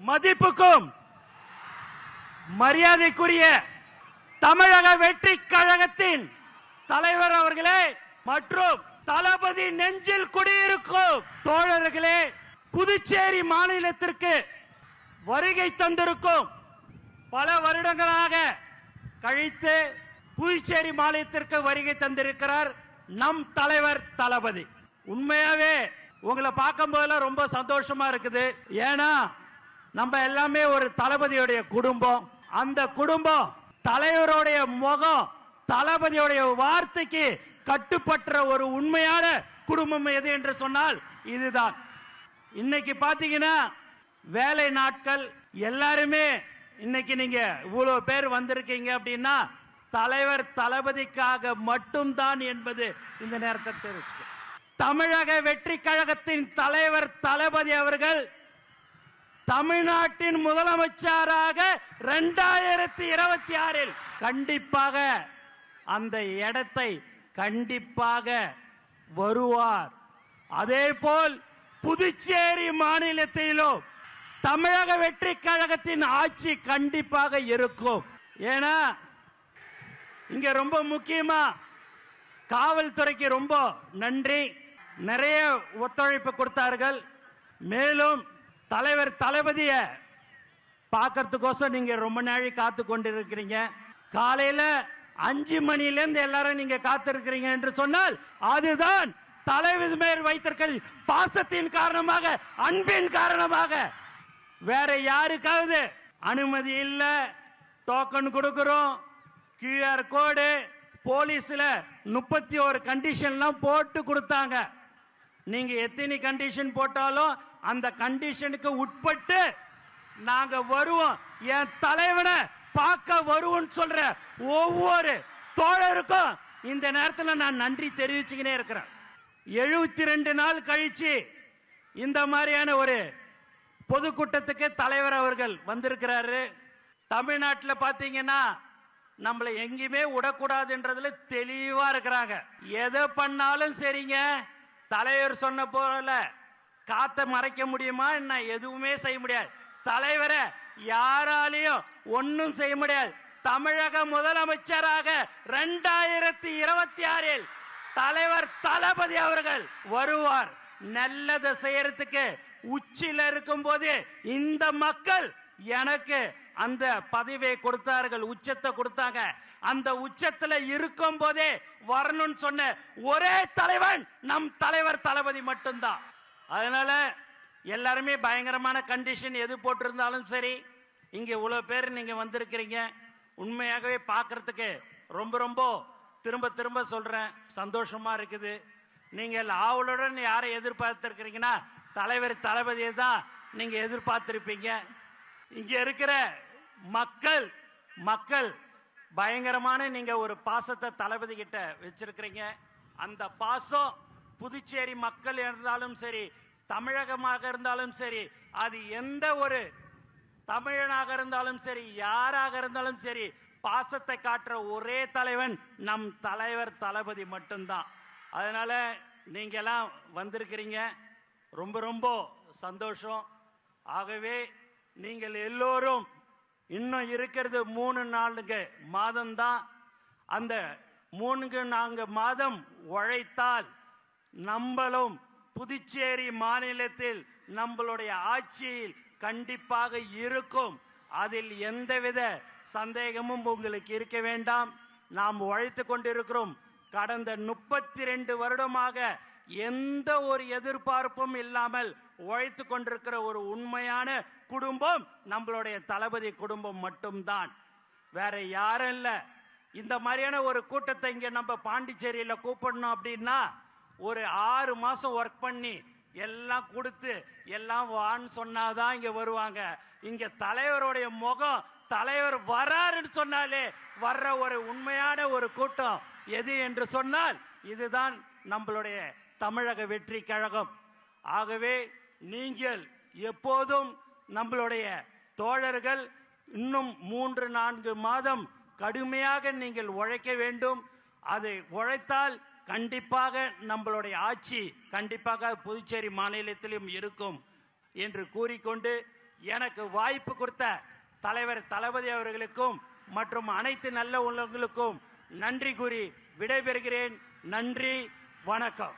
மதிப்புக்கும் மரியாதைக்குரிய தமிழக வெற்றி கழகத்தின் தலைவர் அவர்களே மற்றும் தளபதி நெஞ்சில் குடியிருக்கும் தோழர்களே, புதுச்சேரி மாநிலத்திற்கு வருகை தந்திருக்கும் பல வருடங்களாக கழித்து புதுச்சேரி மாநிலத்திற்கு வருகை தந்திருக்கிறார் நம் தலைவர் தளபதி. உண்மையாவே உங்களை பார்க்கும் போதெல்லாம் ரொம்ப சந்தோஷமா இருக்குது. ஏன்னா நம்ம எல்லாமே ஒரு தளபதியுடைய குடும்பம். அந்த குடும்பம் தலைவருடைய முகம், தளபதியுடைய வார்த்தைக்கு கட்டுப்பட்ட ஒரு உண்மையான குடும்பம் எது என்று சொன்னால் இதுதான். இன்னைக்கு பாத்தீங்கன்னா வேலை நாட்கள் எல்லாருமே இன்னைக்கு நீங்க இவ்வளவு பேர் வந்திருக்கீங்க அப்படின்னா தலைவர் தளபதிக்காக மட்டும்தான் என்பது இந்த நேரத்தில் தெரிவிச்சு. தமிழக வெற்றி கழகத்தின் தலைவர் தளபதி அவர்கள் தமிழ்நாட்டின் முதலமைச்சராக 2026 கண்டிப்பாக அந்த இடத்தை கண்டிப்பாக வருவார். அதே போல் புதுச்சேரி மாநிலத்திலும் தமிழக வெற்றி கழகத்தின் ஆட்சி கண்டிப்பாக இருக்கும். ஏன்னா இங்க ரொம்ப முக்கியமா காவல்துறைக்கு ரொம்ப நன்றி, நிறைய ஒத்துழைப்பு கொடுத்தார்கள். மேலும் தலைவர் தளபதிய பார்க்கறதுக்கோசம் நீங்க ரொம்ப நாளை காத்து கொண்டிருக்கிறீங்க. காலையில 5 மணியிலிருந்து எல்லாரும் நீங்க காத்திருக்கிறீங்க என்று சொன்னால் அதுதான் தலைவர் மேல் வைத்திருக்கிற பாசத்தின் காரணமாக, அன்பின் காரணமாக. வேற யாருக்காவது அனுமதி இல்ல, டோக்கன் கொடுக்கிறோம், QR கோடு, போலீஸ்ல 31 கண்டிஷன்லாம் போட்டு கொடுத்தாங்க. நீங்க எத்தனை கண்டிஷன் போட்டாலும் அந்த கண்டிஷனுக்கு உட்பட்டு நாங்க வருவோம். என் தலைவனை பார்க்க வருவோம் சொல்ற ஒவ்வொரு தோழருக்கும் இந்த நேரத்தில் நான் நன்றி தெரிவிச்சுக்கினே இருக்கிறேன். 72 நாள் கழிச்சு இந்த மாதிரியான ஒரு பொதுக்கூட்டத்துக்கு தலைவர் அவர்கள் வந்திருக்கிறாரு. தமிழ்நாட்டில் பாத்தீங்கன்னா நம்மளை எங்கேயுமே விடக்கூடாதுன்றதுல தெளிவா இருக்கிறாங்க. எதை பண்ணாலும் சரிங்க, தலைவர் சொன்ன போல காத்த மறைக்க முடியுமா என்ன? எதுவுமே செய்ய முடியாது. தலைவரை யாராலையும் ஒன்னும் செய்ய முடியாது. தமிழக முதலமைச்சராக 2026 தலைவர் தளபதி அவர்கள் வருவார். நல்லதை செய்யறதுக்கு உச்சில இருக்கும் போது இந்த மக்கள் எனக்கு அந்த பதவியை கொடுத்தார்கள், உச்சத்தை கொடுத்தாங்க. அந்த உச்சத்துல இருக்கும் போதே வரணும்னு சொன்ன ஒரே தலைவன் நம் தலைவர் தளபதி மட்டும்தான். அதனால எல்லாருமே பயங்கரமான கண்டிஷன் எது போட்டிருந்தாலும் சரி, இங்க இவ்வளவு பேர் நீங்க வந்திருக்கிறீங்க. உண்மையாகவே பார்க்கறதுக்கு ரொம்ப ரொம்ப திரும்ப திரும்ப சொல்றேன், சந்தோஷமா இருக்குது. நீங்கள் ஆவலுடன் யாரை எதிர்பார்த்திருக்கிறீங்கன்னா தலைவர் தளபதியை தான் நீங்க எதிர்பார்த்திருப்பீங்க. இங்க இருக்கிற மக்கள் பயங்கரமான நீங்க ஒரு பாசத்தை தளபதி கிட்ட வச்சிருக்கிறீங்க. அந்த பாசம் புதுச்சேரி மக்கள் இருந்தாலும் சரி, தமிழகமாக இருந்தாலும் சரி, அது எந்த ஒரு தமிழனாக இருந்தாலும் சரி, யாராக இருந்தாலும் சரி, பாசத்தை காட்டுற ஒரே தலைவன் நம் தலைவர் தளபதி மட்டும்தான். அதனால நீங்க எல்லாம் வந்திருக்கிறீங்க, ரொம்ப ரொம்ப சந்தோஷம். ஆகவே நீங்கள் எல்லோரும் இன்னும் இருக்கிறது 3-4 மாதம்தான். அந்த 3-4 மாதம் உழைத்தால் நம்மளும் புதுச்சேரி மாநிலத்தில் நம்மளுடைய ஆட்சியில் கண்டிப்பாக இருக்கும். அதில் எந்தவித சந்தேகமும் உங்களுக்கு இருக்க வேண்டாம். நாம் உழைத்து கொண்டிருக்கிறோம். கடந்த 32 வருடமாக எந்த ஒரு எதிர்பார்ப்பும் இல்லாமல் உழைத்து கொண்டிருக்கிற ஒரு உண்மையான குடும்பம் நம்மளுடைய தளபதி குடும்பம் மட்டும்தான், வேற யாரும் இல்ல. இந்த மாதிரியான ஒரு கூட்டத்தை இங்க நம்ம பாண்டிச்சேரியில கூப்பிடணும் அப்படின்னா ஒரு 6 மாசம் ஒர்க் பண்ணி எல்லாம் கொடுத்து எல்லாம் வான்னு சொன்னாதான் இங்க வருவாங்க. இங்க தலைவருடைய முகம், தலைவர் வராருன்னு சொன்னாலே வர்ற ஒரு உண்மையான ஒரு கூட்டம் எது என்று சொன்னால் இதுதான் நம்மளுடைய தமிழக வெற்றி கழகம். ஆகவே நீங்கள் எப்போதும் நம்மளுடைய தோழர்கள் இன்னும் 3-4 மாதம் கடுமையாக நீங்கள் உழைக்க வேண்டும். அதை உழைத்தால் கண்டிப்பாக நம்மளுடைய ஆட்சி கண்டிப்பாக புதுச்சேரி மாநிலத்திலும் இருக்கும் என்று கூறிக்கொண்டு எனக்கு வாய்ப்பு கொடுத்த தலைவர் தளபதி அவர்களுக்கும் மற்றும் அனைத்து நல்ல உள்ளவங்களுக்கும் நன்றி கூறி விடைபெறுகிறேன். நன்றி, வணக்கம்.